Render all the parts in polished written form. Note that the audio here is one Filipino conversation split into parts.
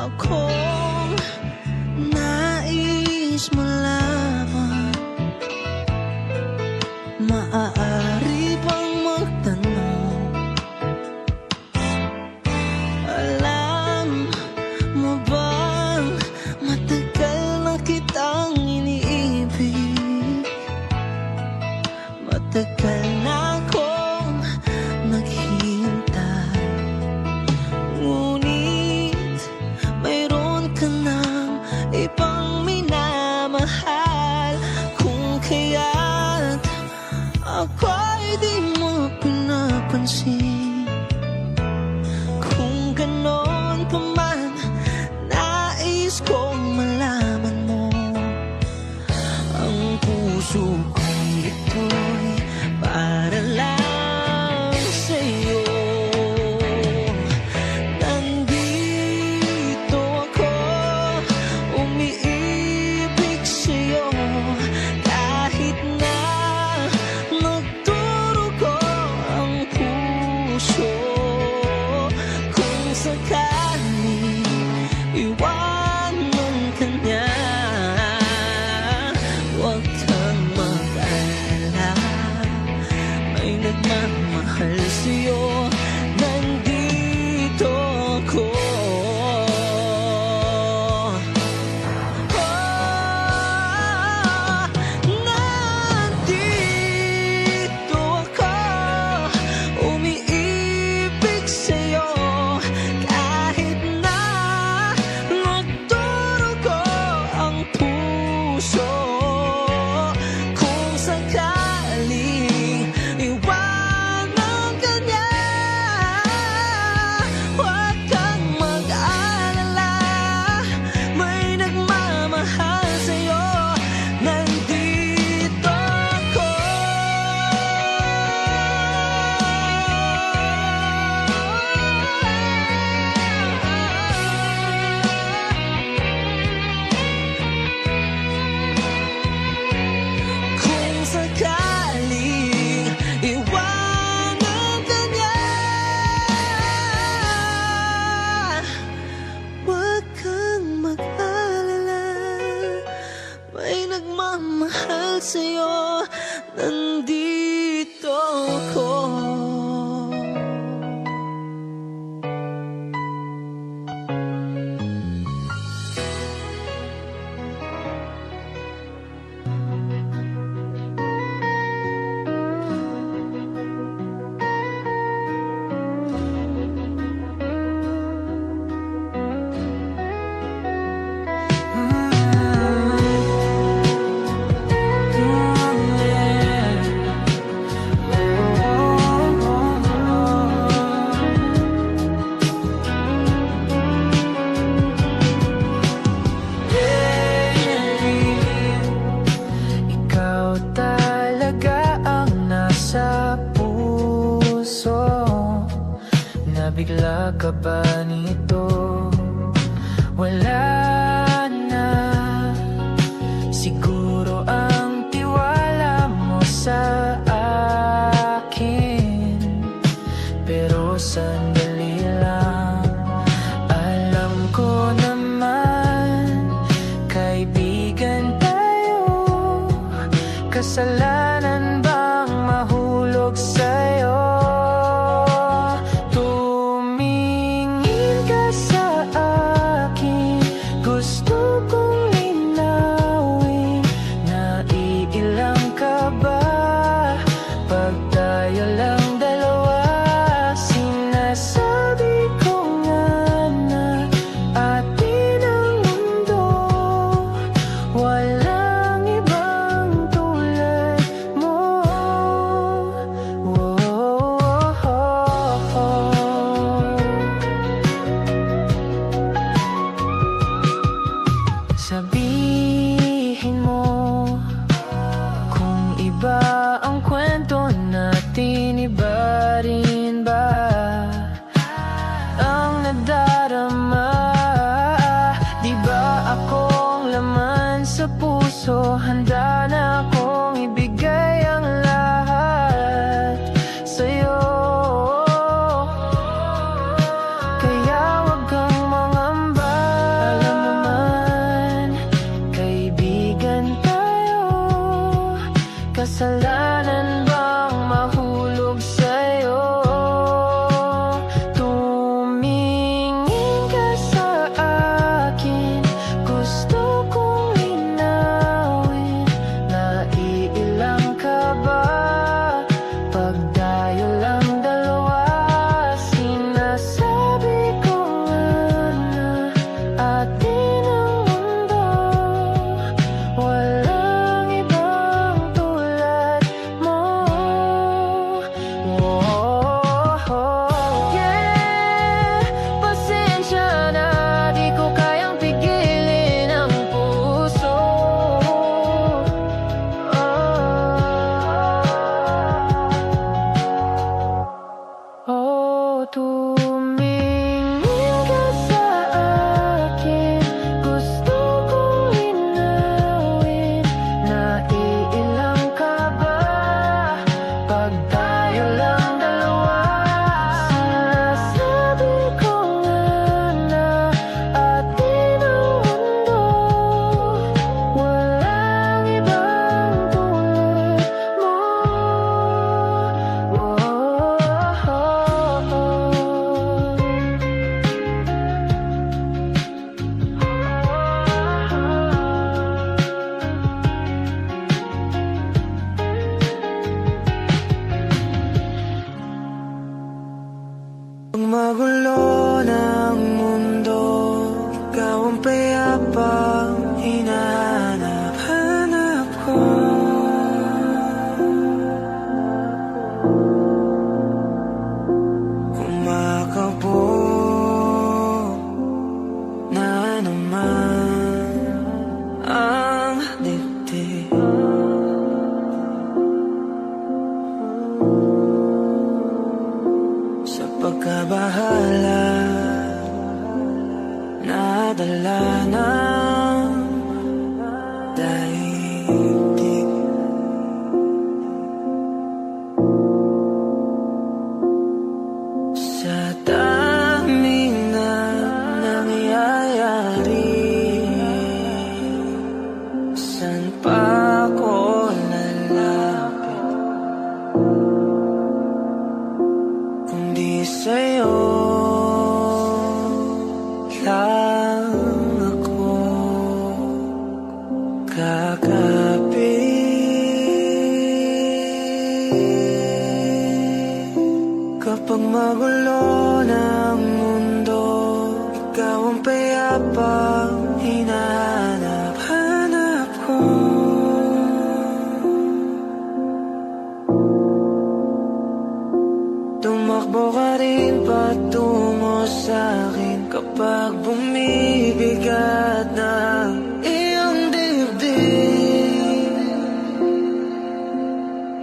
akong nais mo lamang. Maaari bang magtanong, alam mo bang matagal na kitang iniibig? Matagal na akong naghihintay, ngunit mayroon ka ng ibang minamahal. Kung kaya't ako'y di mo pinapansin, kung ganon pa man, nais kong malaman mo ang puso kong ito'y para lang sa'yo. Nandito ako, umiibig sa'yo, kahit na nagdurugo ang puso. Kung sakaling iwanan ka niya, huwag kang mag-alala, may nagmamahal sa'yo. Nandito ako. Nandito ako, umiibig sa'yo, kahit na nagdurugo ang puso. Kung sakaling iwanan ka niya, huwag kang mag-alala, may nagmamahal sa'yo. Nandito ako. Kung sakaling iwanan ka niya, huwag kang mag-alala, may nagmamahal sa'yo. Nandito ako. Ikaw talaga ang nasa puso, nabigla ka ba nito? Wala na siguro ang tiwala mo sa akin, pero sandali lang, alam ko naman kaibigan tayo. Kasalanan bang mahulog sa'yo? Tumingin ka sa akin, atin ang mundo. Walang ibang tulad mo. Yeah, pasensya na, di ko kayang pigilin ang puso. Tumingin ka sa akin, gusto kong linawin. Naiilang ka ba pag tayo lang dalawa? Sinasabi ko nga na atin ang mundo. Walang ibang tulad mo. Ang magulo ng mundo, ikaw ang payapang hinahanap-hanap ko. Kumakabog na naman ang dibdib. Sa pagkabahala, nadala ng daigdig. Sa daming na nangyayari, saan pa ako lalapit kundi sa'yo lang ako kakapit. Kapag magulo ng mundo, ikaw ang payapang hinahanap-hanap ko. Tumakbo ka rin patungo sa'kin kapag bumibigat na iyong dibdib.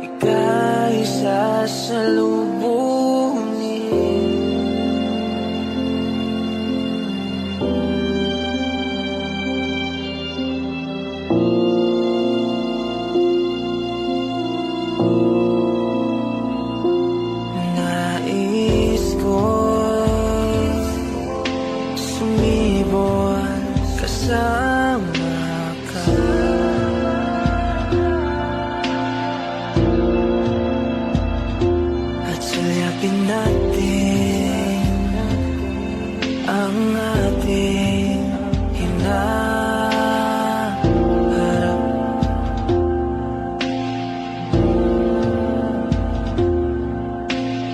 Ika'y sasalubungin. Nais ko'y sumibol kasama ka. At sayapin natin ang ating hinaharap.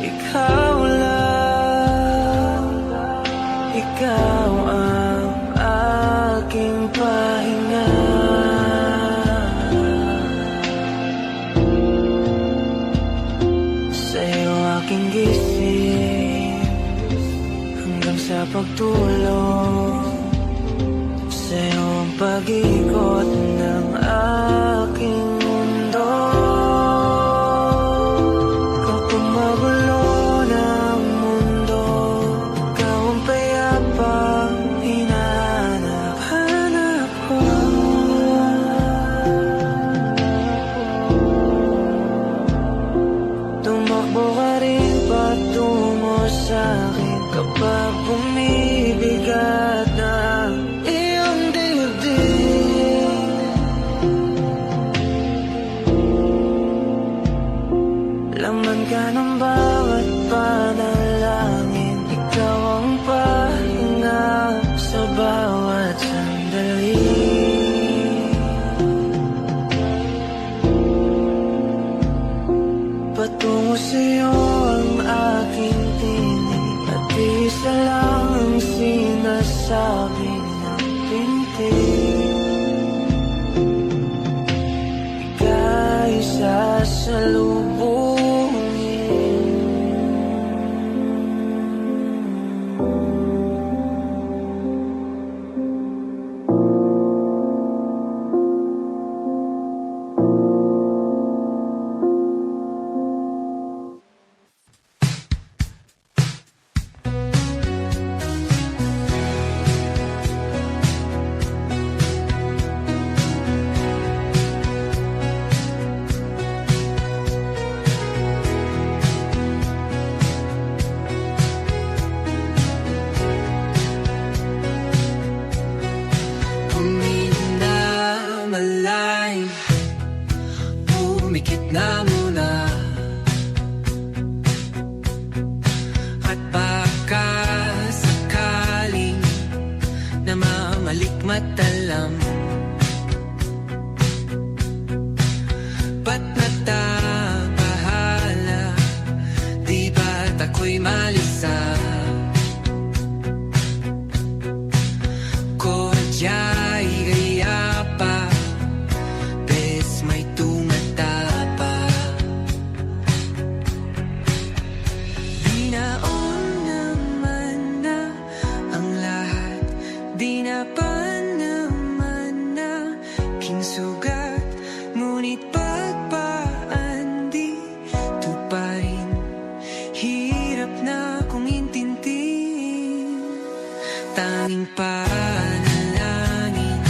Ikaw lang, ikaw ang aking pahinga. Sa'yo aking gising hanggang sa pagtulog. Sa'yo ang pag-ikot ng aking mundo. Kapag magulo ng mundo, ikaw ang payapang hinahanap-hanap ko. Tumakbo ka rin patungo sa'kin kapag bumibigat na iyong dibdib. Laman ka ng bawat panalangin, ikaw ang pahinga sa bawat sandali. Patungo sa'yo ang aking tinig, at isa lang ang sinasabi ika'y sasalubungin. Malalim, pumikit na muna, at baka sakaling namamalikmatalam. Ba't natabahala, di ba't ako'y malisa? Kodya'y gaya pa, bes may tumatapa. Binaon naman na ang lahat, di na pa naman na kinsugat, ngunit pagpaan di tuparin, hirap na kong intindihin. Tanging panalangin,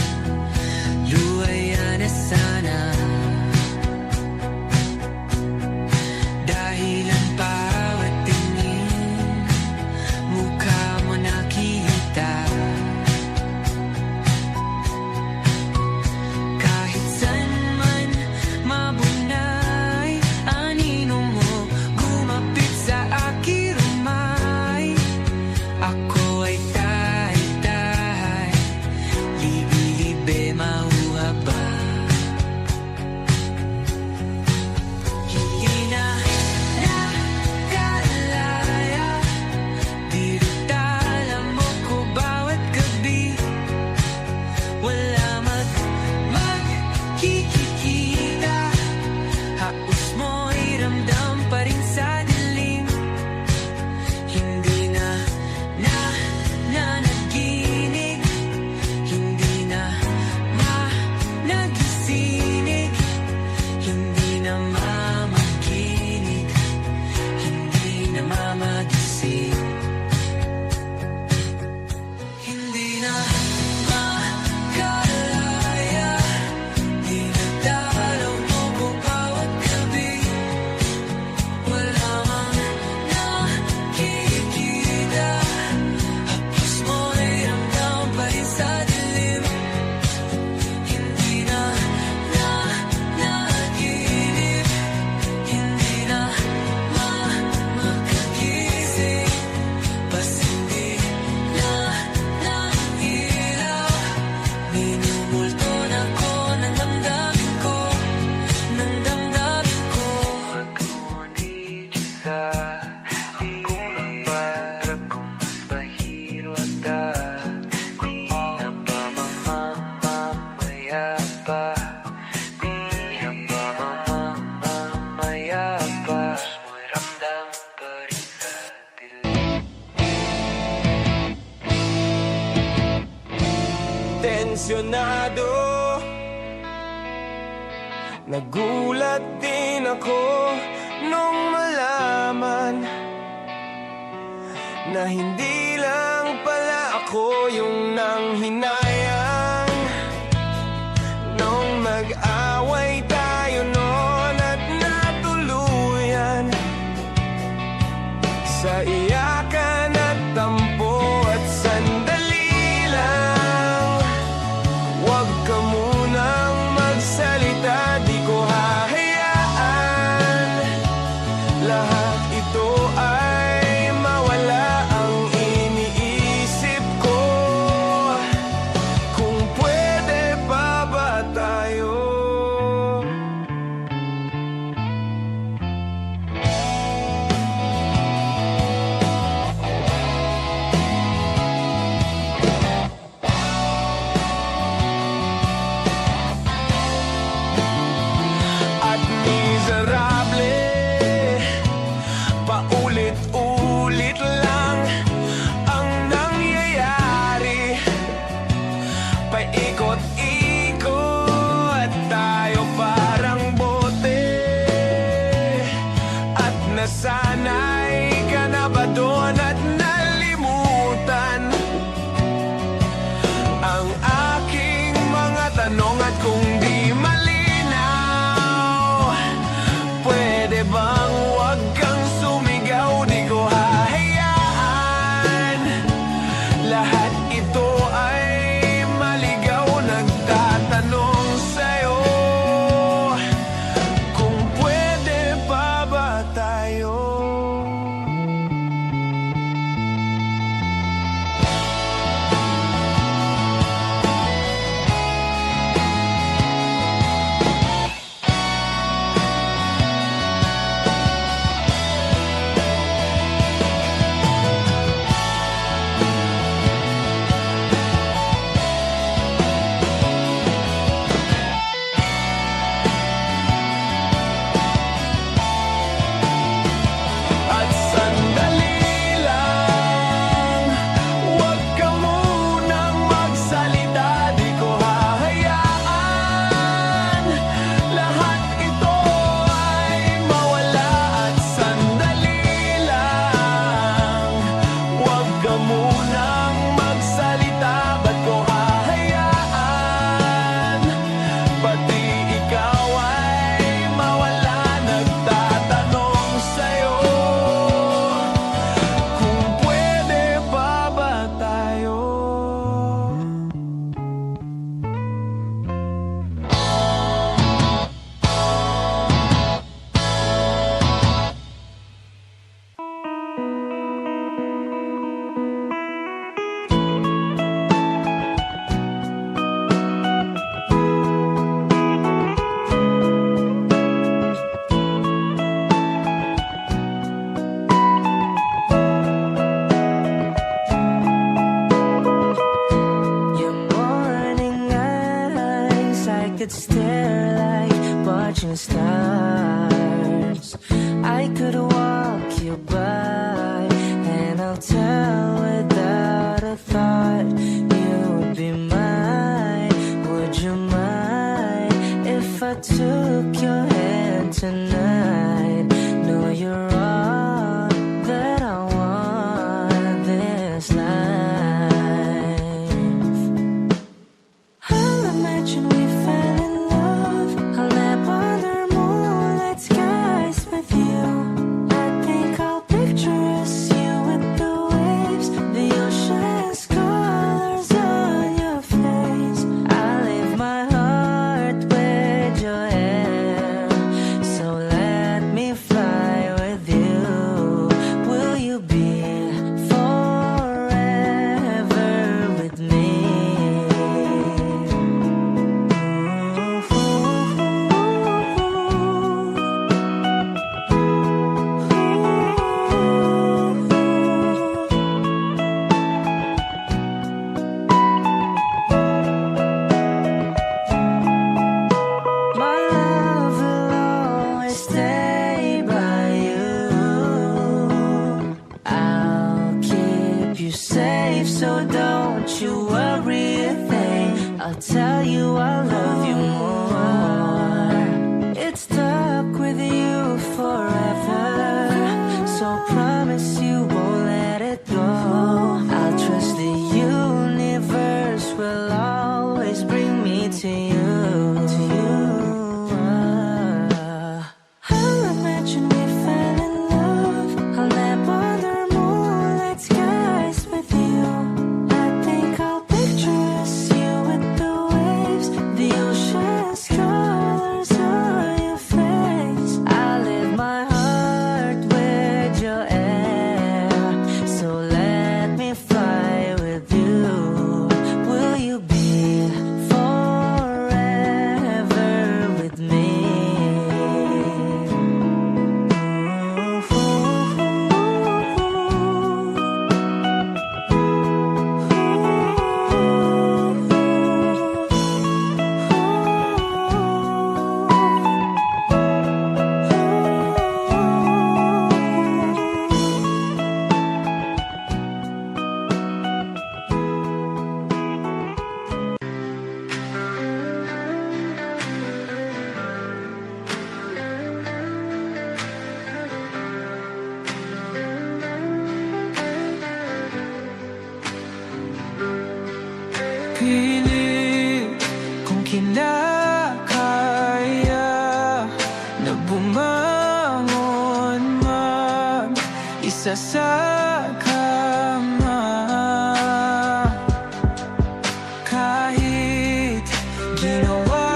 luwaya na sana, dahil ang bawat tingin, mukha mo nakita. Kahit saan man mabunay, anino mo gumapit sa aking rumay. Ako ay tahay-tahay, libi-libe mauhaba. Hindi na nakalaya, dirutala mo ko bawat gabi. Wala magkikita, haos mo'y ramdam pa rin sa dilim. Hindi na nanaginig, hindi na nagising, hindi na mamakinig, hindi na mamagising. Hindi na makalaya, dinadalaw mo ko bawat gabi. Wala mang nakikita, hapos mo'y ramdam pa rin sa dilim. Hindi na nanaginip, hindi na makagising, bas hindi na nailaw. Minumulto na ko ng damdamin ko, ng damdamin ko. Ngunit isa, ako lang para kung mas bahiro at di na ba mamamaya pa, di na ba mamamaya pa, mo'y ramdam pa rin sa dilim. Tensyonado, nagulat din ako nung malaman na hindi lang pala ako yung nanghinayang nung mag-away tayo noon at natuluyan sa iyakan at tampo at sandali lang. Huwag ka munang magsalita, di ko hahayaan lahat ito ay mawala. Ang iniisip ko paikot-ikot tayo parang bote. At nasanay ka na ba doon at nalimutan ang aking mga tanong? At kung di malinaw, pwede bang wag kang sumigaw? Di ko hahayaan lahat ito ay maligaw. Nagtatanong sa'yo kung pwede pa ba tayo. At sandali lang, huwag ka munang magsalita. Di ko hahayaan lahat ito ay mawala. At sandali lang, huwag ka munang magsalita. Ba't ko hahayaan pati ikaw ay mawala? Nagtatanong sa'yo kung pwede pa ba tayo. Your morning eyes, I could stare like watching stars. I could walk you by, and I'll tell without a thought you would be mine. Would you mind if I took your hand tonight? No, you're all that I want this life. I'll imagine we fell in love. I'll nap under moonlit skies with you. I think I'll picture us, you with the waves, the ocean's colors on your face. I'll leave my heart with your hair, so let me fly with you. Will you be forever with me? My love will always stay by you. I'll keep you safe, so don't you worry a thing. I'll tell you I love you more. It's stuck with you forever, so promise you won't let it go. I'll trust the universe will always bring me to you. I'll imagine we fell in love. I'll nap under moonlit skies with you. I think I'll picture us, you with the waves, the pilit kung kinakaya na bumangon mag-isa sa kama. Kahit ginawa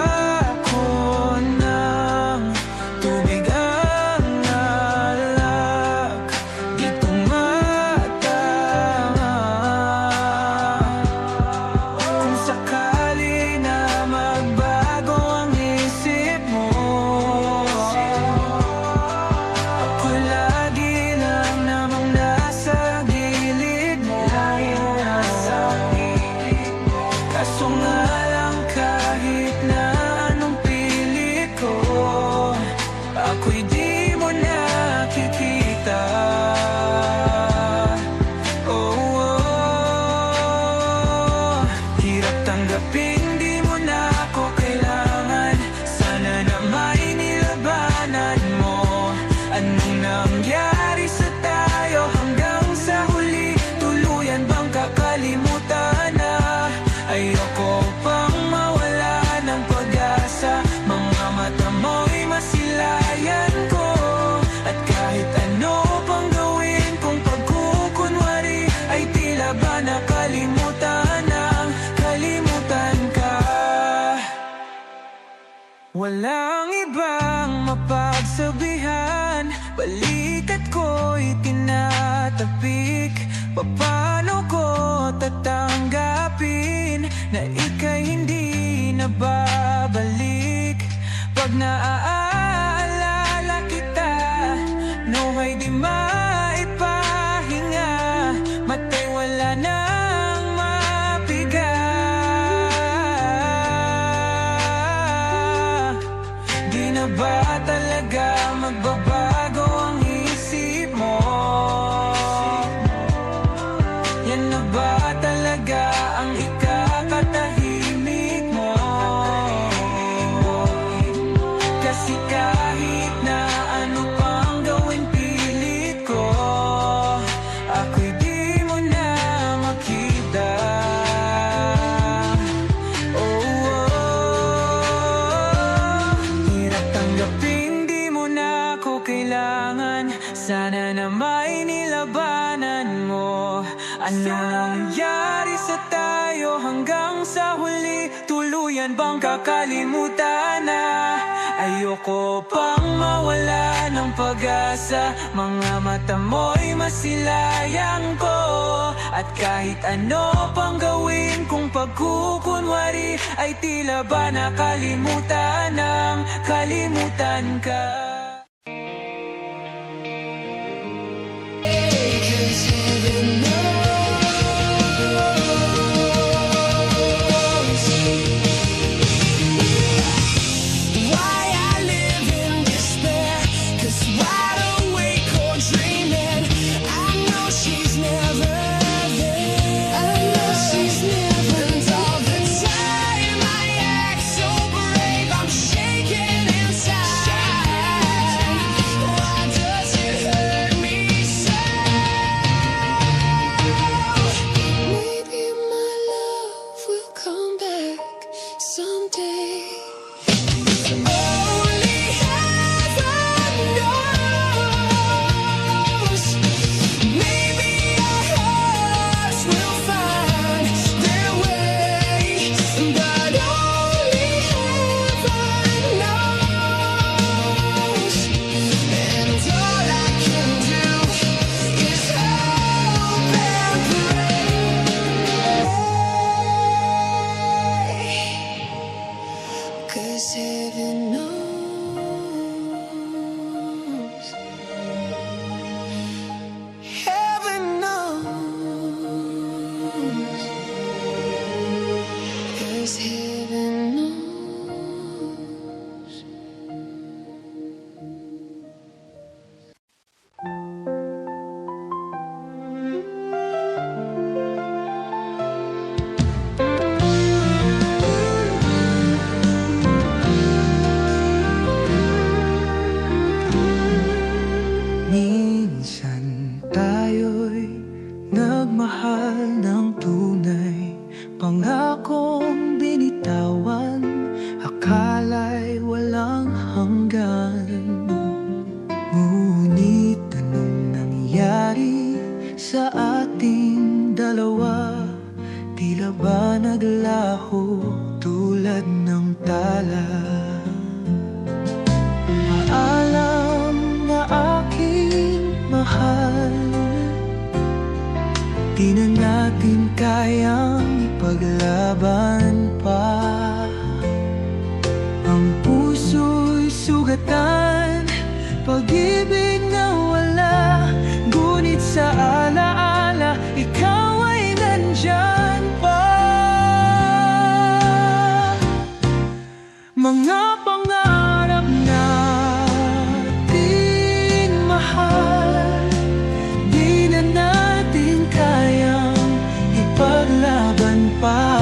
ko ng tubig ang alak, di tumatama. Kung sakali na magbago ang isip mo, ako lagi lang namang nasa gilid mo. Kaso nga lang kahit na anong pilit ko, ako'y di mo nakikita. Oh, oh. Hirap tanggapin di mo na ako kailangan. Sana na may nilabanan mo. Anong nangyari sa tayo hanggang sa huli? Tuluyan bang kakalimutan na? Ayoko pang mawala ng pag-asa. Mga mata mo'y masilayan ko. At kahit ano pang gawin kung pagkukunwari, ay tila ba nakalimutan ang kalimutan ka. Walang ibang mapagsabihan, balikat ko'y tinatapik. Paano ko tatanggapin na ika'y hindi na babalik? Pag naaalala kita, nawa'y di maipahinga. Mata'y wala nang mapiga. Di na ba talaga magbabago ang isip mo? Yan na ba talaga ang ikakatahimik mo? Kasi kahit na ano pang gawin pilit ko, ako'y di mo na makita. Oh, oh. Hirap tanggapin di mo na ako kailangan. Sana na may nilabanan mo. Ano nangyari sa tayo hanggang sa huli? Tuluyan bang kakalimutan na? Ayoko pang mawala ng pag-asa. Mga mata mo'y masilayang ko. At kahit ano pang gawin kung pagkukunwari, ay tila ba nakalimutan ng kalimutan ka. Nagmahal ng tunay, pangarap akong binitawan, akala'y walang hanggan. Ngunit anong nangyari sa ating dalawa? Tila ba naglaho tulad ng tala? Paalam na aking mahal, di na natin kayang ipaglaban pa. Ang puso'y sugatan, pag-ibig na wala, ngunit sa alaala, ikaw ay nandyan pa. Mga pangarap nating mahal, di na natin kayang ipaglaban pa.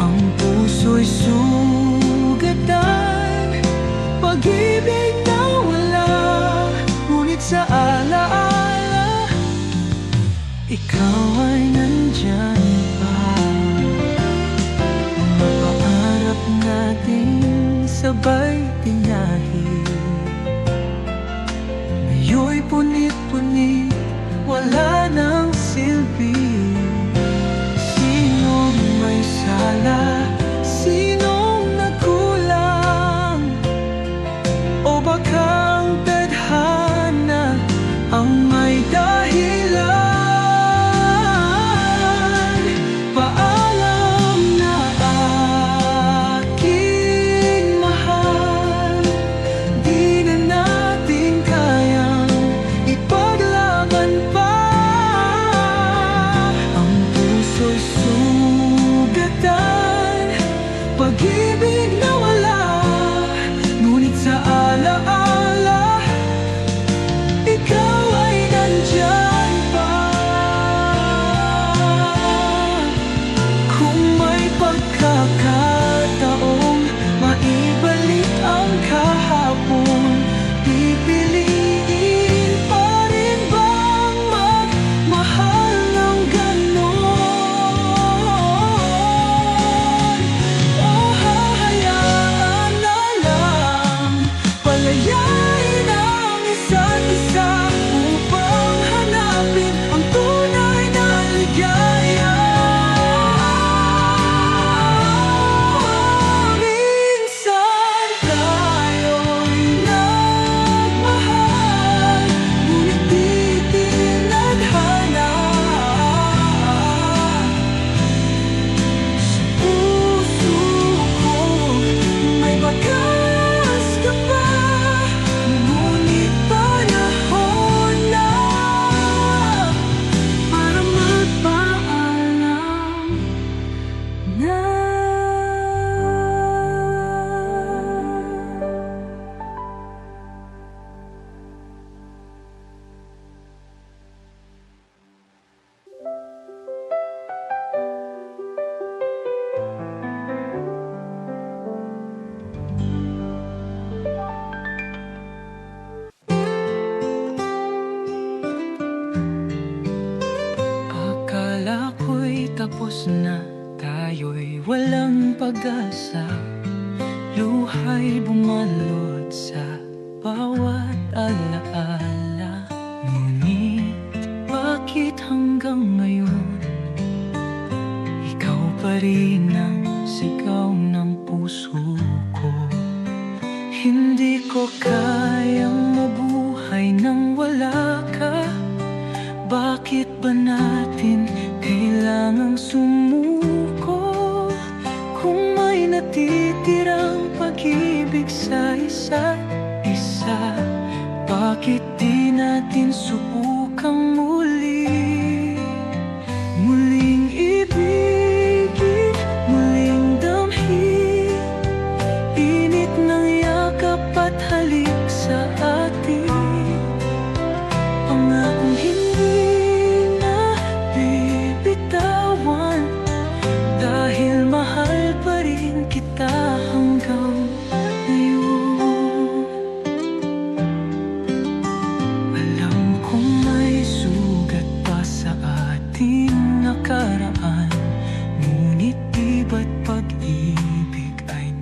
Ang puso'y sugatan, pag-ibig na wala, ngunit sa alaala, ikaw ay nandyan pa. Mga pangarap nating sabay tinahi, ngayon'y punit-punit, wala nang silbi. Sinong may sala? Sinong nagkulang? O baka ang tadhana ang may dahilan? Paalam na aking mahal, di na natin kayang ipaglaban pa. Ang puso'y sugatan, pag-ibig na wala, ngunit sa alaala, ikaw ay nandyan pa. Kung may pagkakataong maibalik ang kahapon, pipiliin pa rin bang magmahal ng ganon? O hahayaan na lang palayain ang isa't isa upang hanapin ang tunay na ligaya? Minsan tayo'y nagmahal, ngunit di tinadhana. Sa puso ko may bakas ka pa, ngunit panahon na para magpaalam na. Akala ko'y tapos na, tayo'y walang pag-asa. Luha'y bumalot sa bawat alaala. Ngunit bakit hanggang ngayon ikaw pa rin ang sigaw ng puso ko? Hindi ko kayang mabuhay nang wala ka. Bakit ba natin kailangang sumuko? Kung may natitirang pag-ibig sa isa't isa, bakit di natin subukang muli? Muling ibigin, muling damhin, init ng yakap at halik sa atin. Pangakong hindi na bibitawan, dahil mahal pa rin kita hanggang ngayon. Alam kong may sugat pa sa ating nakaraan,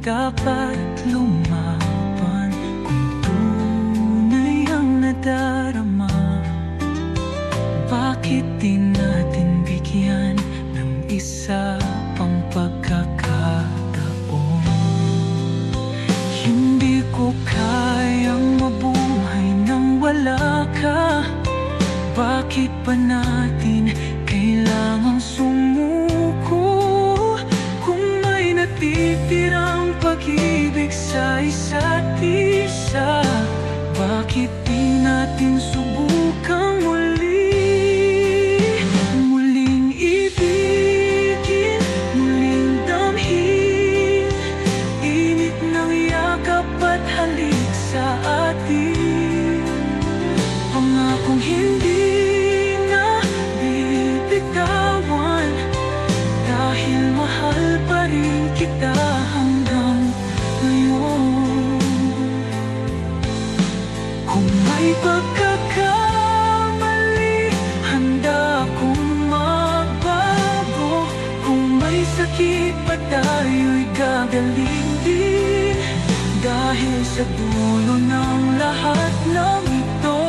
dapat lumaban kung tunay ang nadarama. Bakit di natin bigyan ng isa pang pagkakataon? Hindi ko kayang mabuhay nang wala ka. Bakit pa natin kailangang sumuko kung may natitirang pag-ibig sa isa't isa? Bakit di natin subukang muling ibigin, muling damhin init ng yakap at halik sa atin? Pangakong hindi na bibitawan, dahil mahal pa rin kita hanggang ngayon. Kung may pagkakamali, handa akong magbago. Kung may sakit pa tayo'y gagaling din, dahil sa dulo ng lahat ng ito,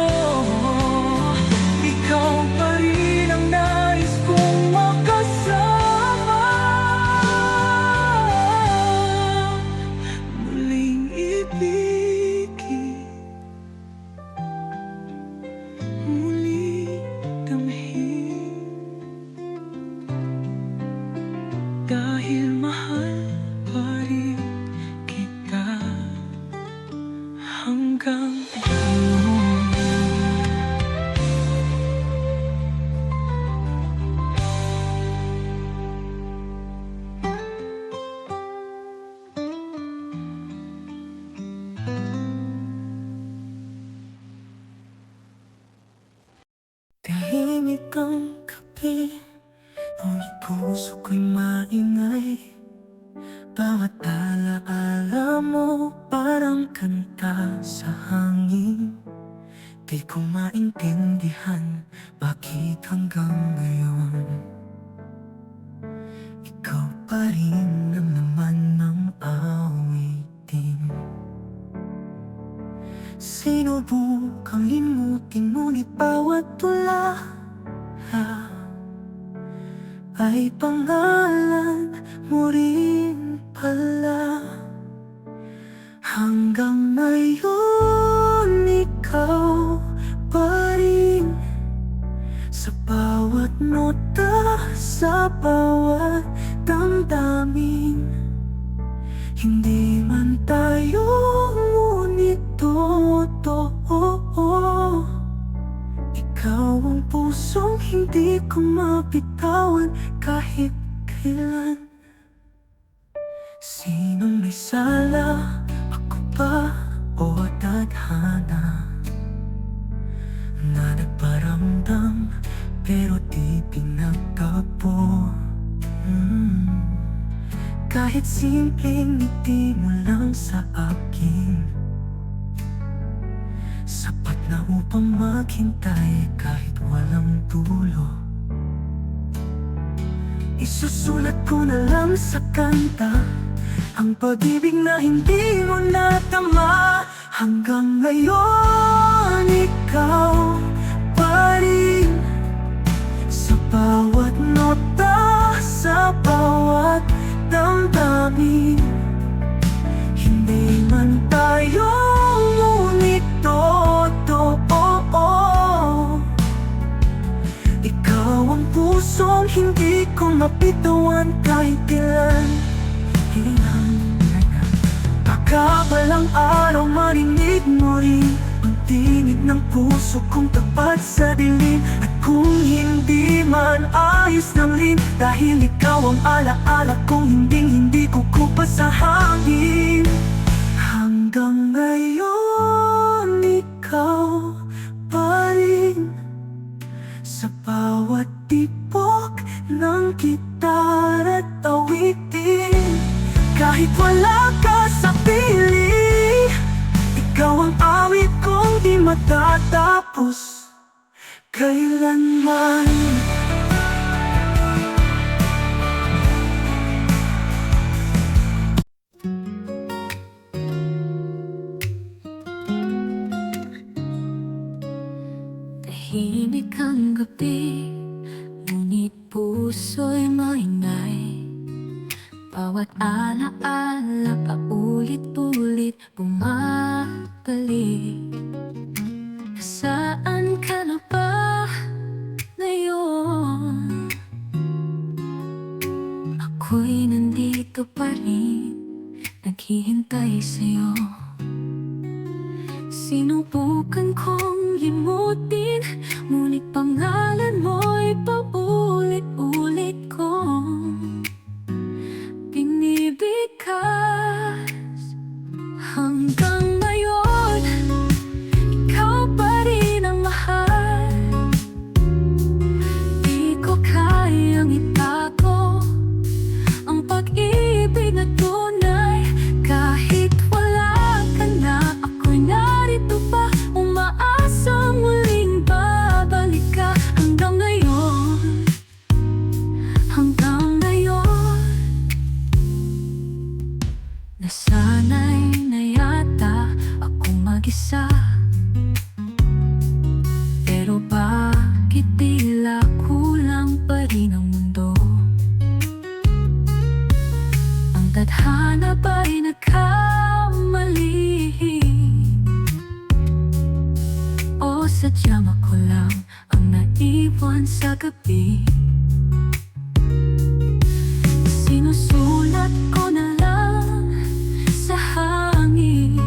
ikaw pa rin ang nais kong makasama. Muling ibigin, muling damhin, dahil mahal pa rin kita hanggang ngayon. Tahimik ang gabi, ngunit puso ko'y maingay. Bawat alaala mo parang kanta sa hangin. Di ko maintindihan bakit hanggang ngayon ikaw pa rin ang laman ng awitin. Sinubukang limutin, ngunit bawat tula ay pangalan mo rin pala. Hanggang ngayon ikaw pa rin, sa bawat nota, sa bawat damdamin. Hindi man tayo, ngunit totoo. Ikaw ang pusong hindi ko mabitawan kahit kailan. Sinong may sala, ako ba o tadhana, na nagparamdam pero di pinagtapo? Kahit simpleng ngiti mo lang sa akin, sapat na upang maghintay kahit walang dulo. Isusulat ko na lang sa kanta ang pag-ibig na hindi mo natama. Hanggang ngayon ikaw pa rin, sa bawat nota, sa bawat damdamin. Hindi man tayo, ngunit totoo. Ikaw ang pusong hindi ko mabitawan kahit kailan. Kakabalang araw marinig mo rin ang tinig ng puso kong tapat sa dilim. At kung hindi man ayos ng rin, dahil ikaw ang alaala kong hindi kukupa sa hangin. Hanggang ngayon ikaw pa rin, sa bawat tipok ng gitar at awitin. Kahit wala ka sa piling, ikaw ang awit kong di matatapos kailanman. Bawat alaala paulit-ulit bumabalik. Saan ka na ba ngayon? Ako'y nandito pa rin, naghihintay sa'yo. Sinubukan kong limutin, ngunit pangalan mo'y paulit-ulit kong binibigkas. Hanggang ngayon, ikaw pa rin ang mahal. Di ko kayang itago ang pag-ibig na tunay. Kahit wala ka na, ako'y narito pa, umaasang muling babalik ka. Hanggang ngayon, hanggang ngayon, nasanay na yata akong mag-isa. Pero bakit tila kulang pa rin ang mundo? Ang tadhana ba'y nagkamali? O sadyang ako lang ang naiwan sa gabi? Sinusulat ko na lang sa hangin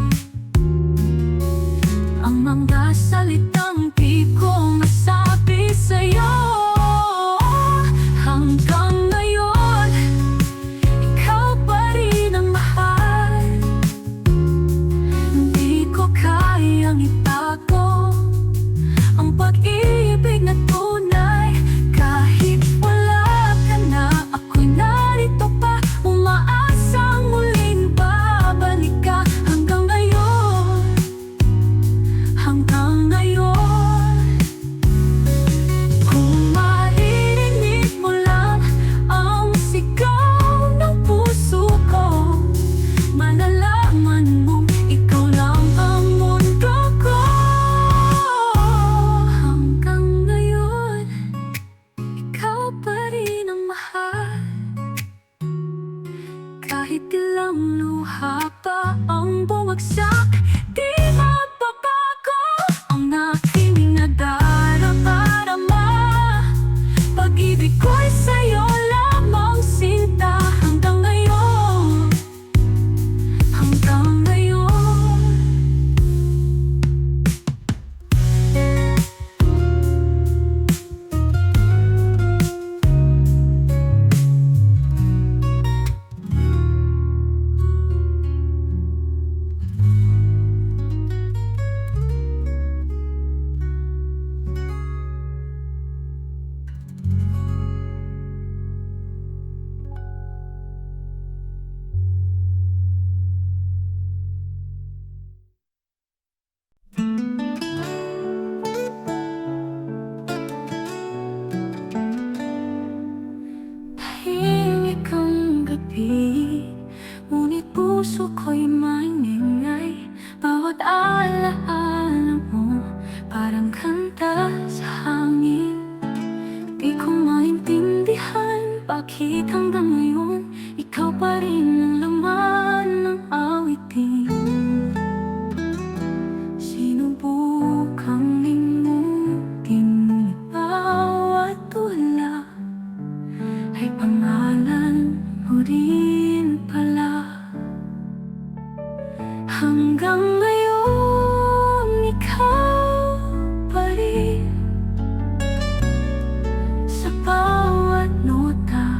ang mga salitang di ko masabi sa'yo. Hanggang ngayon, ikaw pa rin ang mahal. Hindi ko kayang itago ang pag-ibig na tunay. Kahit wala ka na, ako'y narito pa, umaasang muling babalik ka. Hanggang ngayon, hanggang ngayon, kung maririnig mo lang ang sigaw ng puso ko, malalaman mong ikaw lang ang mundo ko. Hanggang ngayon, ikaw pa rin ang mahal. Kahit ilang luha pa ang bumagsak, di mababago ang aking nadarama. Pag-ibig ko'y sa'yo lamang, sinta. Hanggang ngayon, hanggang ngayon. Tahimik ang gabi, ngunit puso ko'y maingay. Bawat alaala mo parang kanta sa hangin. Di ko maintindihan bakit hanggang ngayon ikaw pa rin ang laman ng awitin. Sinubukang limutin, ngunit bawat tula ay pangalan mo rin pala. Hanggang ngayon, ikaw pa rin. Sa bawat nota,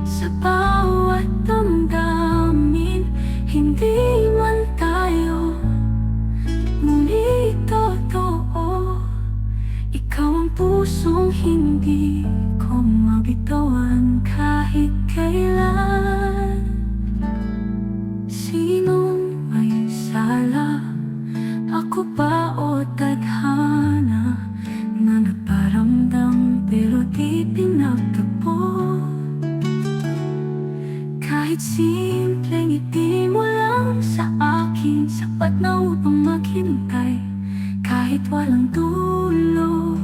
sa bawat damdamin, hindi man tayo, ngunit totoo. Ikaw ang pusong hindi ko mabitawan kahit kailan. Sinong may sala? Ako ba o tadhana na nagparamdam pero di pinagtagpo? Kahit simpleng ngiti mo lang sa akin, sapat na upang maghintay. Kahit walang dulo,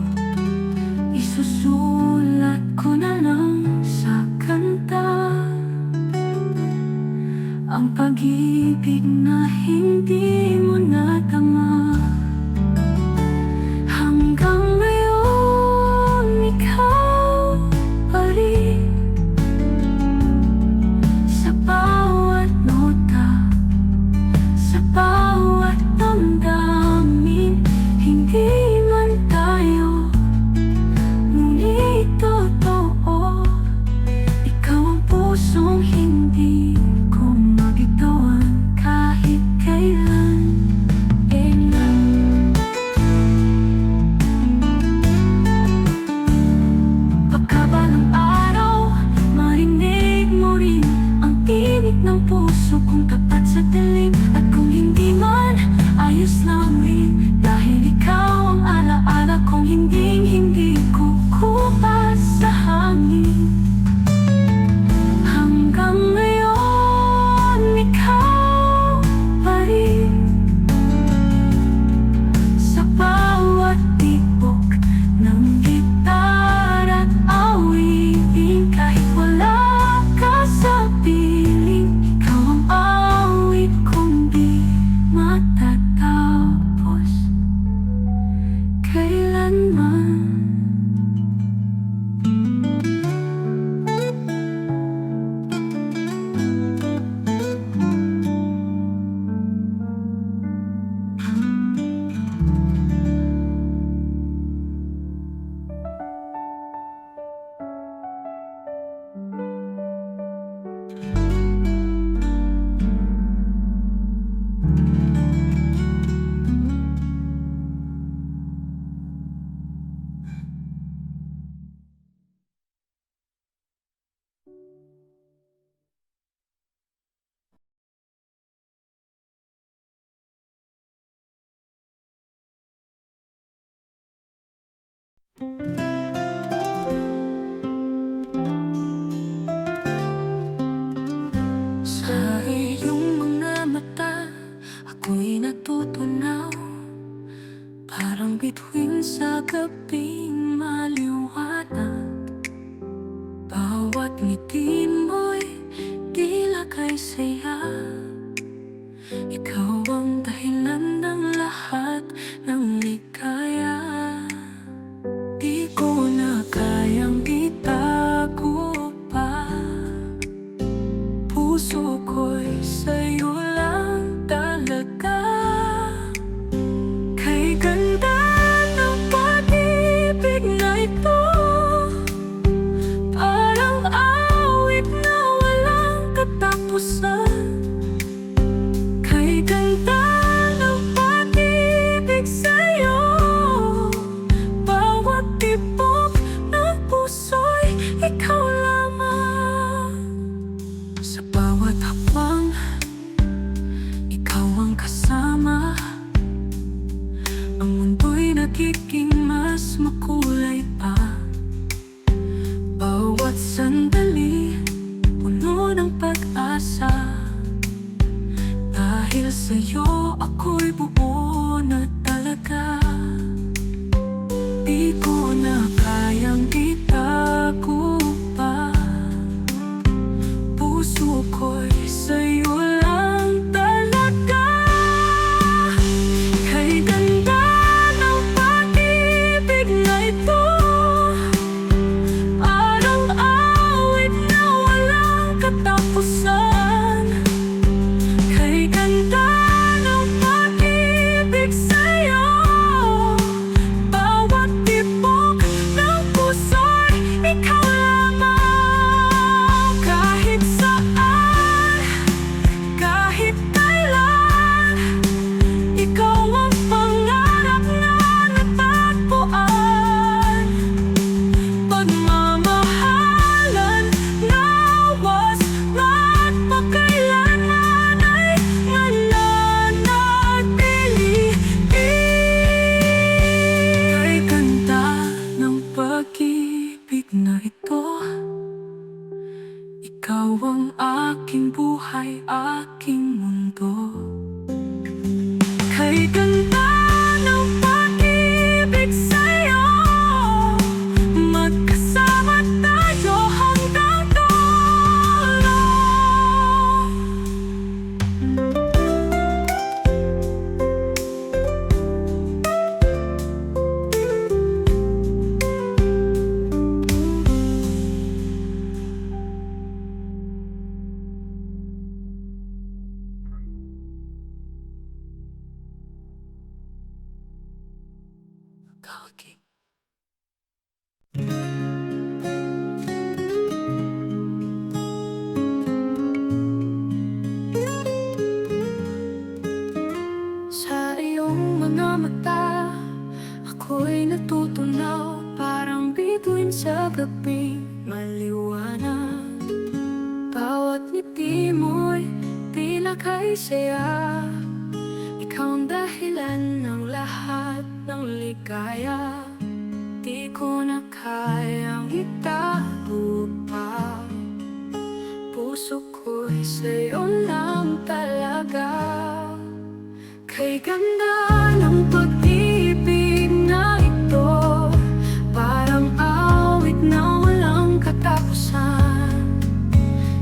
isusulat ko na lang sa kanta. pag-ibig na hindi mo nadama. Hanggang ngayon, ikaw pa rin. Sa bawat nota, sa bawat damdamin, hindi man tayo, ngunit totoo. Ikaw ang pusong hindi ko mabitawan kahit kailan. Pagkabalang araw, marinig mo rin ang tinig ng puso kong tapat sa dilim. At kung hindi man, ayos lang rin, dahil ikaw ang alaala kong hindi kukuha sa hangin. Hanggang ngayon, ikaw pa rin. Sa bawat tibok ng gitara at awitin, kahit wala ka sa piling, ikaw ang awit kong di matatapos kailanman. Sa iyong mga mata, ako'y natutunaw, parang bituin sa gabing maliwanag. Bawat ngiti mo'y tila kay saya. Ikaw ang dahilan ng lahat ng ligaya. Di ko na kayang itago pa, puso ko'y sa'yo lang talaga. Kay ganda ng pag-ibig na ito, parang awit na walang katapusan. Kay ganda ng pag-ibig sa'yo, bawat tibok ng puso'y ikaw lamang. Sa bawat hakbang, ikaw ang kasama. Ang mundo'y nagiging mas makulay pa. Bawat sandali, puno ng pag-asa. Dahil sa'yo ako'y buo na talaga. Di ko na kayang itago pa, puso ko'y sa'yo lang talaga. Kay ganda ng pag-ibig na ito, parang awit na walang katapusan. Kay ganda ng pag-ibig sa'yo, bawat tibok ng puso'y ikaw lamang. Kahit saan, kahit kailan, ikaw ang pangarap na natagpuan. Pagmamahalan na wasmat pagkailanman ay mananatili. Kay ganda ng pag-ibig na ito, ikaw ang aking buhay, aking mundo. Kay ganda ng pag-ibig sa'yo, magkasama tayo hanggang dulo. kaki. Sa iyong mga mata, ako'y natutunaw, parang bituin sa gabing maliwanag. Bawat ngiti mo'y tila kay saya, ikaw ang dahilan ng lahat ng ligaya. Di ko na kayang itago pa, puso ko'y sa'yo lang talaga. Kay ganda ng pag-ibig na ito, parang awit na walang katapusan.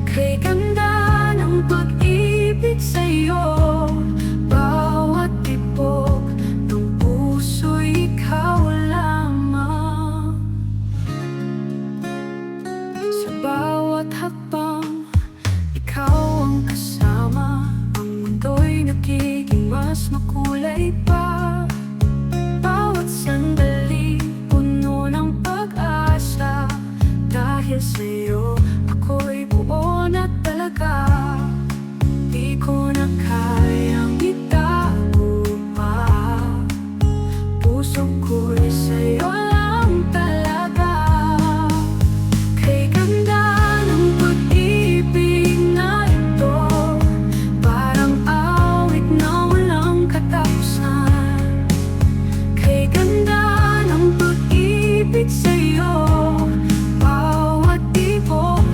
Kay ganda ng pag-ibig sa'yo, bawat tibok ng puso'y ikaw lamang. Sa bawat hakbang, ikaw ang kasama, ang mundo'y nagiging mas makulay pa. Bawat sandali, puno ng pag-asa, dahil sa'yo ako'y buo na talaga. Di ko na kayang itago pa, puso ko'y sa'yo lang talaga. Kay ganda ng pag-ibig na ito, parang awit na walang katapusan. Kay ganda ng pag-ibig sa'yo, bawat tibok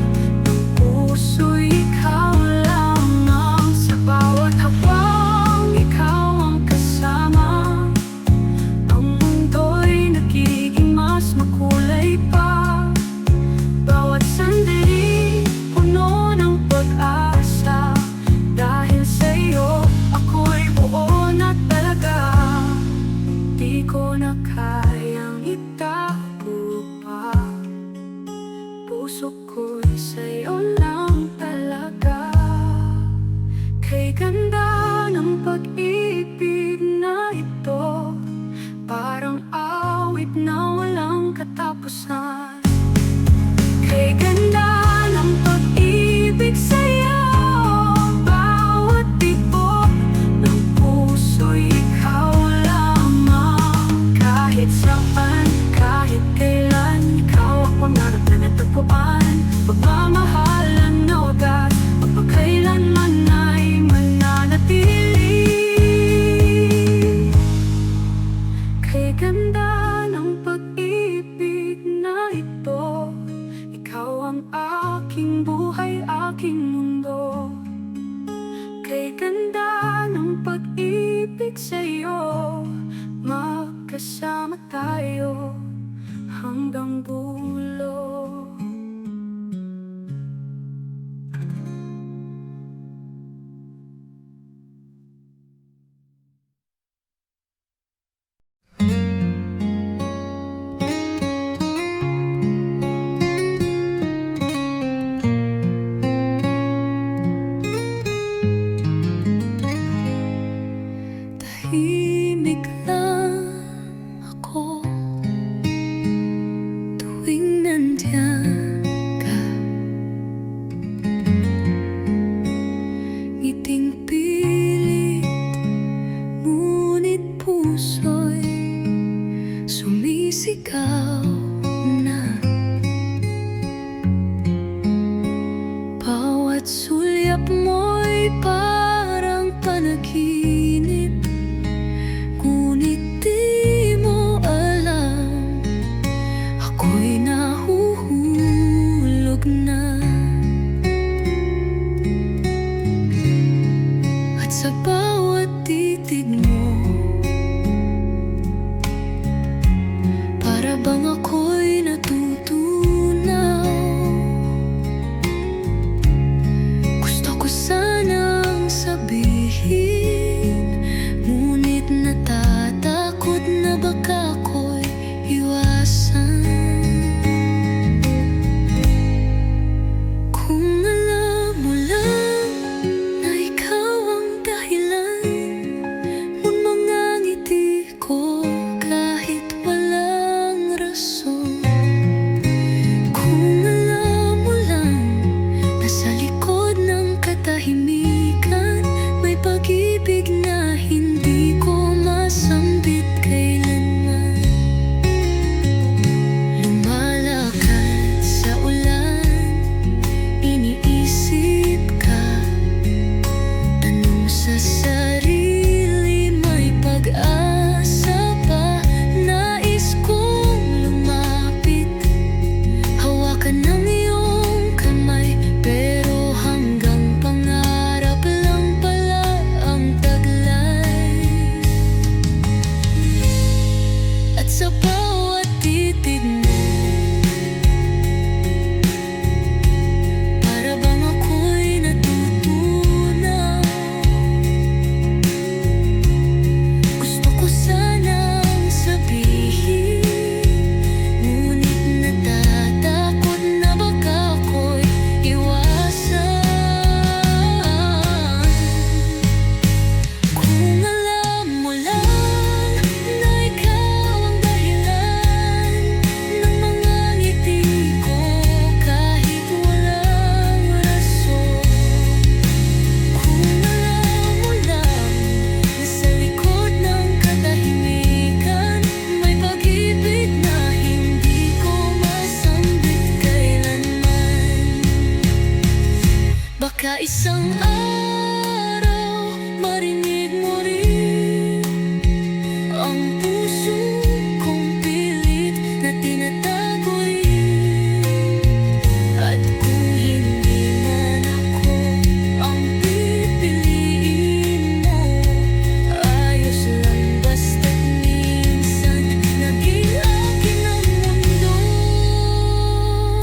ng puso'y ikaw lamang. Sa bawat hakbang, ikaw ang kasama, ang mundo'y nagiging mas makulay pa. Bawat sandali, puno ng pag-asa, dahil sa'yo ako'y buo na talaga. Di ko na kayang itago pa, puso ko'y sa'yo lang talaga. Kay ganda ng pag-ibig na ito, parang awit na walang katapusan. Kay ganda ng pag-ibig sa'yo, bawat tibok ng puso'y ikaw lamang. Kahit saan, kahit kailan, ikaw ang pangarap na natagpuan. Pagmamahalan na wagas, magpakailanman ay mananatili. Kay ganda ng pag-ibig na ito, ikaw ang aking buhay, aking mundo. Kay ganda ng pag-ibig sa'yo, magkasama tayo hanggang dulo. Tahimik lang ako tuwing nandiyan ka. Ngiting pilit, ngunit puso'y sumisigaw na. Bawat sulyap mo'y parang panaginip, ngunit di mo alam, ako'y nahuhulog na. At sa bawat titig mo, para bang ako'y natutunaw. Gusto ko sanang sabihin, ngunit natatakot na baka ako'y iwasan. Kung alam mo lang na ikaw ang dahilan katahimikan, may pag-ibig na hindi ko masambit kailanman. Lumalakad sa ulan, iniisip ka, tanong sa sarili, may pag-asa pa. Nais kong lumapit, hawakan ng iyong kamay, pero hanggang pangarap lang pala ang taglay. At sa bawat titig mo, para bang ako'y natutunaw. Gusto ko sanang sabihin, ngunit natatakot na baka ako'y iwasan. Kung alam mo lang na ikaw ang dahilan ng mga ngiti ko kahit walang rason. Kung alam mo lang na sa likod ng katahimikan, may pag-ibig na hindi ko masambit kailanman. Baka isang araw marinig mo rin ang puso kong pilit na tinatagoy. At kung hindi man ako ang pipiliin mo, ayos lang basta't minsan naging akin ang mundo.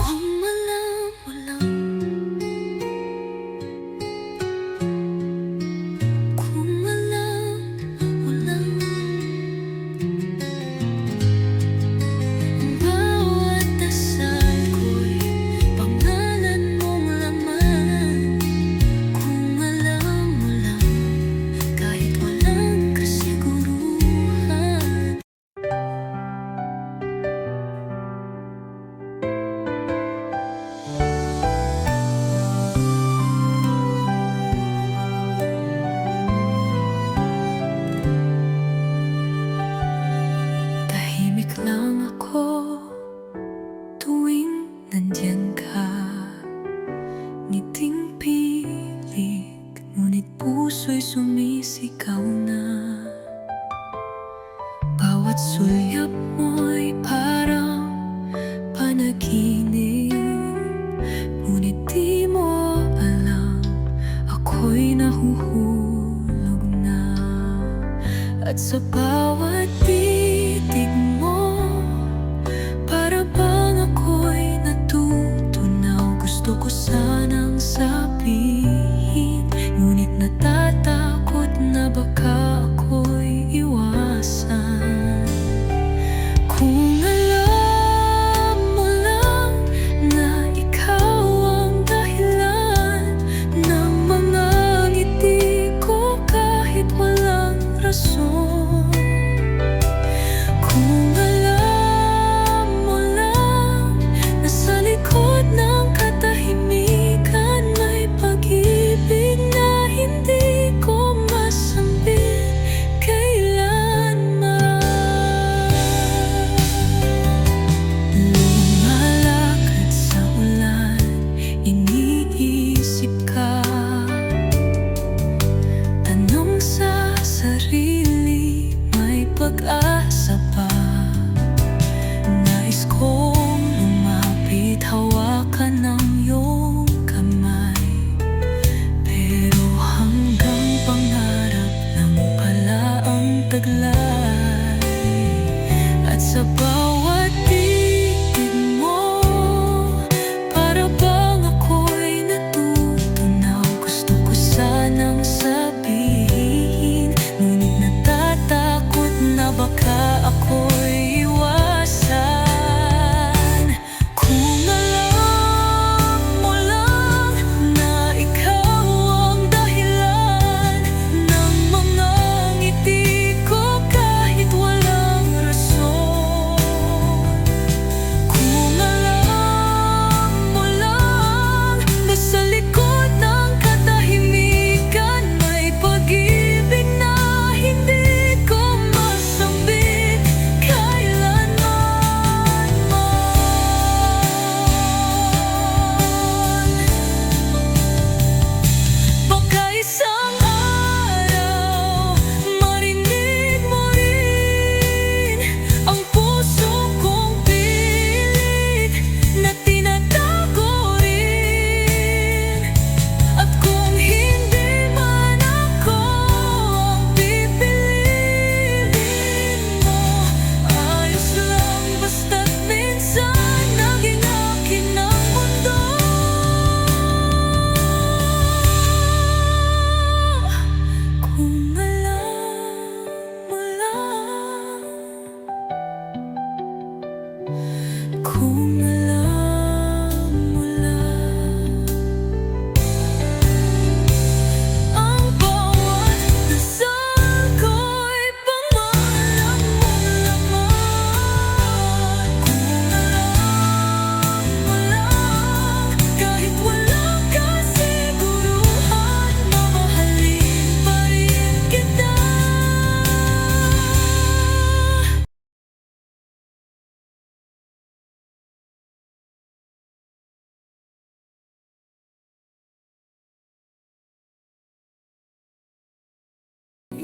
Kung alam mo lang, kung alam mo lang, ang bawat dasal ko'y pangalan mong laman. Kung alam mo lang, kahit walang kasiguruhan. Tahimik lang ako tuwing nandyan ka. Ngiting pilik, ngunit puso'y sumisigaw na. Bawat sulyap mo'y parang panaginip, ngunit di mo alam ako'y nahuhulog na. At sa bawat titig mo, para bang ako'y natutunaw. Gusto ko sanang sabihin, ngunit natatakot na baka ako'y iwasan. Kung alam mo lang na ikaw ang dahilan ng mga ngiti ko kahit walang rason.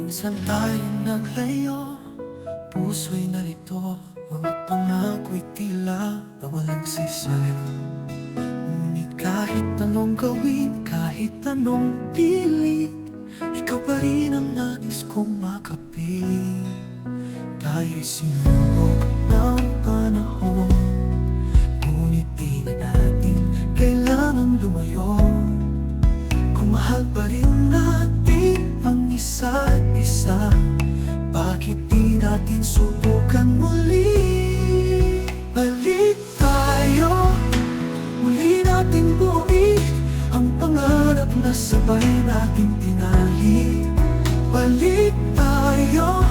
Minsan tayo naglayo, puso'y nalito, mga pangako'y tila nawalang saysay. Ngunit kahit anong gawin, kahit anong pilit, ikaw pa rin ang nais kong makapiling. Tayo'y sinubok ng panahon, ngunit di na natin kailangan lumayo. Kung mahal pa rin natin ang isa't isa, bakit di natin subukan muli? Balik tayo, muli natin buuin ang pangarap na sabay natin tinali. Balik tayo,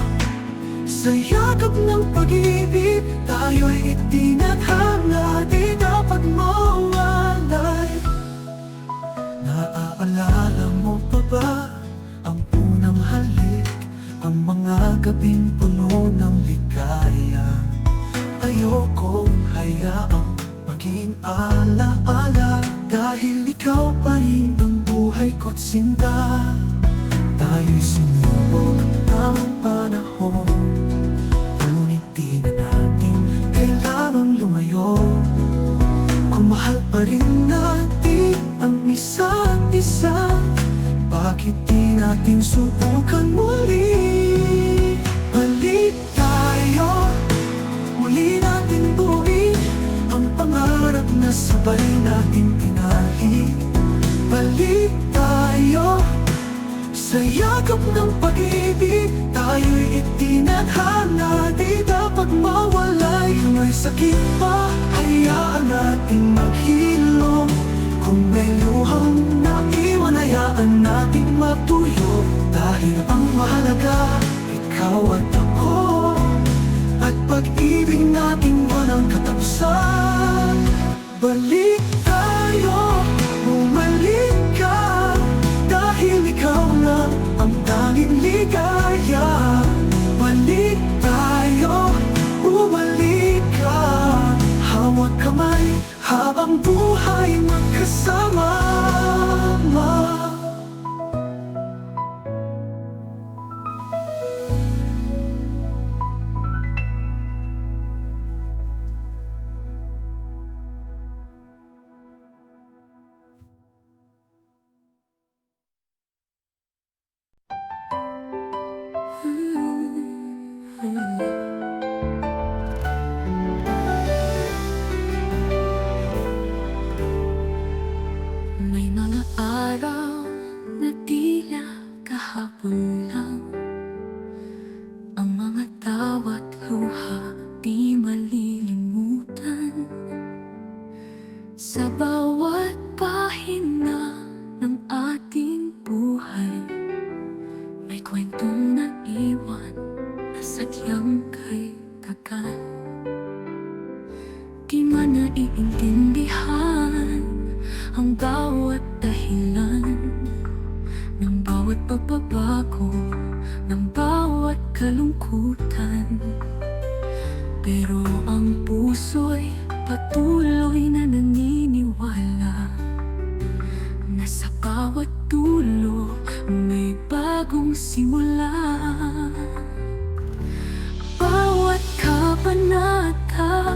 sa yakap ng pag-ibig, tayo'y itinadhana, di dapat mawalay. Naaalala mo pa ba ang unang halik, ang mga gabing puno ng ligaya? Ayokong hayaang maging alaala, dahil ikaw pa rin ang buhay ko't sinta. Tayo'y sinubok ng panahon, ngunit di na natin kailangang lumayo. Kung mahal pa rin natin ang isa't isa, bakit di natin subukan muli? Balik tayo, muli natin buuin ang pangarap na sabay natin tinali. Balik tayo, sa yakap ng pag-ibig, tayo'y itinadhana, di dapat mawalay. Kung may sakit pa, hayaan natin maghilom. Kung may luhang naiwan, hayaan natin matuyo. Dahil ang mahalaga, ikaw at ako, at pag-ibig natin walang katapusan. Balik tayo, bumalik ka, dahil ikaw lang ang tanging ligaya. Balik tayo, bumalik ka, hawak kamay habang buhay magkasama. May mga araw na tila kahapon lang, ang mga tawat luha di malilimutan. Sa bawat pahina ng ating buhay, may kwentong naiwan na sadyang kay tagal. Di man naiintindihan ang bawat dahilan ng bawat pagbabago, ng bawat kalungkutan. Pero ang puso'y patuloy na naniniwala na sa bawat dulo may bagong simula. Bawat kabanata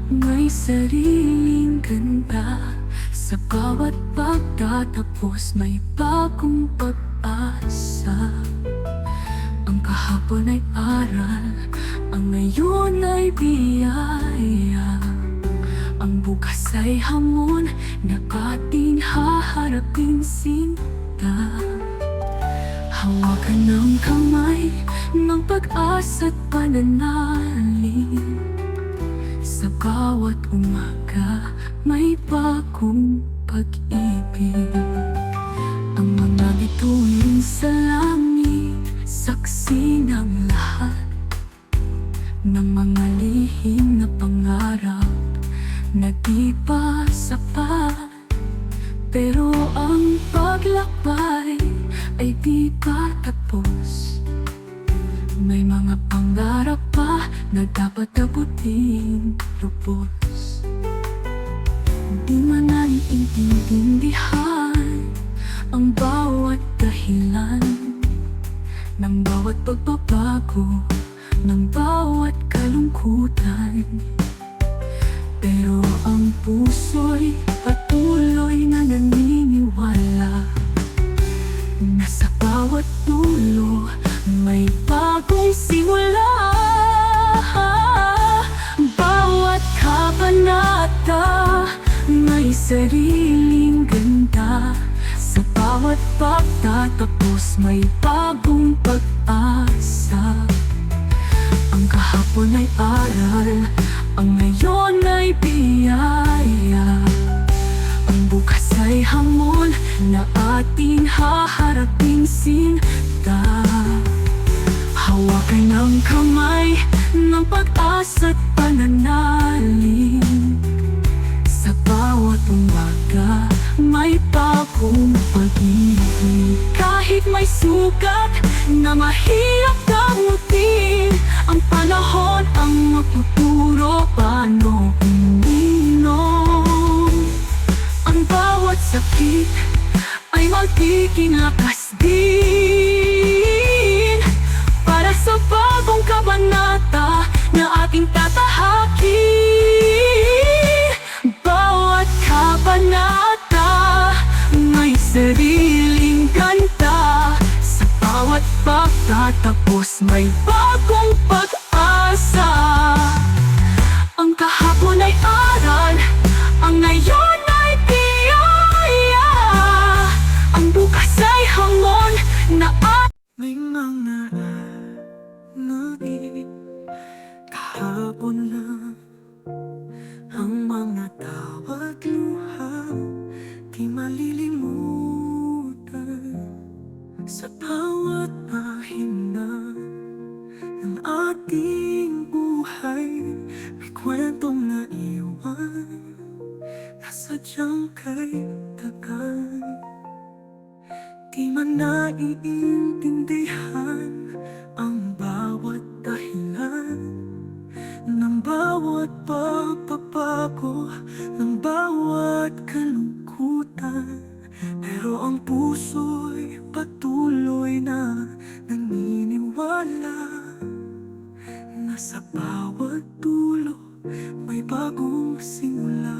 may sariling ganda, sa bawat pagtatapos may bagong pag-asa. Ang kahapon ay aral, ang ngayon ay biyaya, ang bukas ay hamon na ating haharapin sinta. Hawakan ng kamay ng pag-asa't pananalig, sa bawat umaga may bagong pag-ibig. Ang mga bituin sa langit, saksi ng lahat ng mga lihim na pangarap na di pa sapat. Pero ang paglakbay ay di pa tapos, may mga pangarap pa na dapat abutin lubos. Di man naiintindihan ang bawat dahilan ng bawat pagbabago, ng bawat kalungkutan. Pero ang puso'y patuloy na naniniwala na sa bawat dulo may bagong simula. Bawat kabanata may sariling ganda. Sa bawat pagtatapos may bagong pag-asa. Ang kahapon ay aral, ang ngayon ay biyaya. Ang bukas ay hamon na ating haharapin sinta. Hawakan ng kamay ng pag-asa't pananalig. Sa bawat umaga may bagong pag-ibig. Kahit may sugat na mahirap damutin, ang panahon ang magtuturo paano uminom. Ang bawat sakit ay magiging lakas din para sa bagong kabanata na ating tatahakin. Bawat kabanata may sariling ganda. Sa bawat pagtatapos may bagong pag-asa. Ang kahapon ay aral, ang ngayon ay biyaya. Ang bukas ay hamon na May mga naging kahapon lang, ang mga tawag luha di malilimutan. Sa bawat pahina ng ating buhay may kwentong naiwan na sadyang kay tagal. Di man naiintindihan ang bawat dahilan ng bawat pagbabago, ng bawat kalungkutan. Pero ang puso'y patuloy na naniniwala na sa bawat dulo may bagong simula.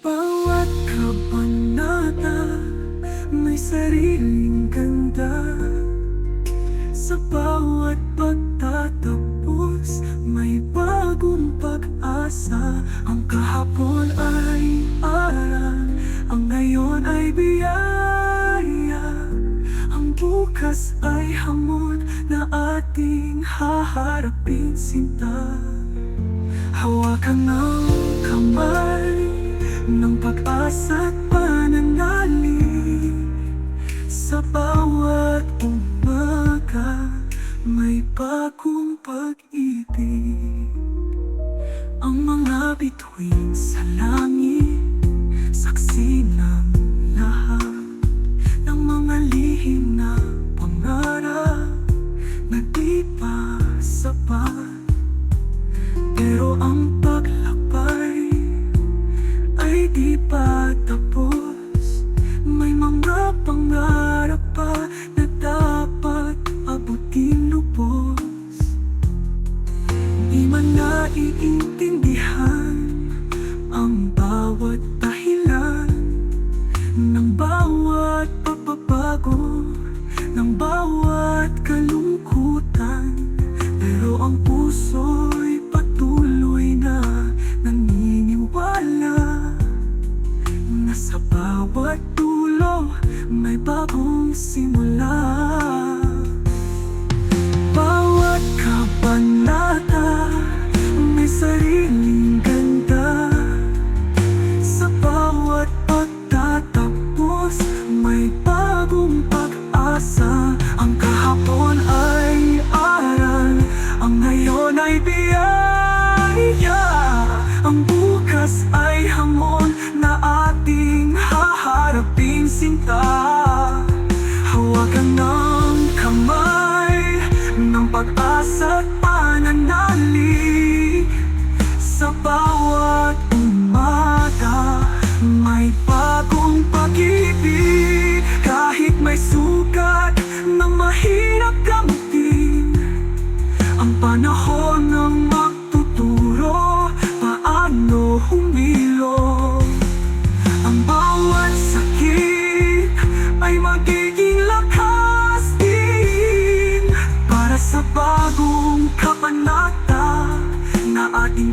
Bawat kabanata may sariling ganda. Sa bawat pagtatapos may bagong pag-asa. Ang kahapon ay aral, ang ngayon ay biyaya. Ang bukas ay hamon na ating haharapin sinta. Hawakan ng kamay ng pag-asa't pananalig. Sa bawat umaga may bagong pag-ibig. Ang mga bituin sa langit saksi ng lahat ng mga lihim na pangarap na di pa sapat. Pero ang paglakbay ay di pa tapos. May mga pangarap pa na dapat abutin lubos. Di man naiintindihan ang bawat dahilan ng bawat pagbabago, ng bawat kalungkutan. Pero ang puso'y patuloy na naniniwala na sa bawat dulo may bagong simula. Bawat kabanata may sariling ganda. Sa bawat pagtatapos may bagong pag-asa. Ang kahapon ay aral, ang ngayon ay biyaya. Ang bukas ay hamon na ating haharapin sinta. Hawakan ng kabanata na ating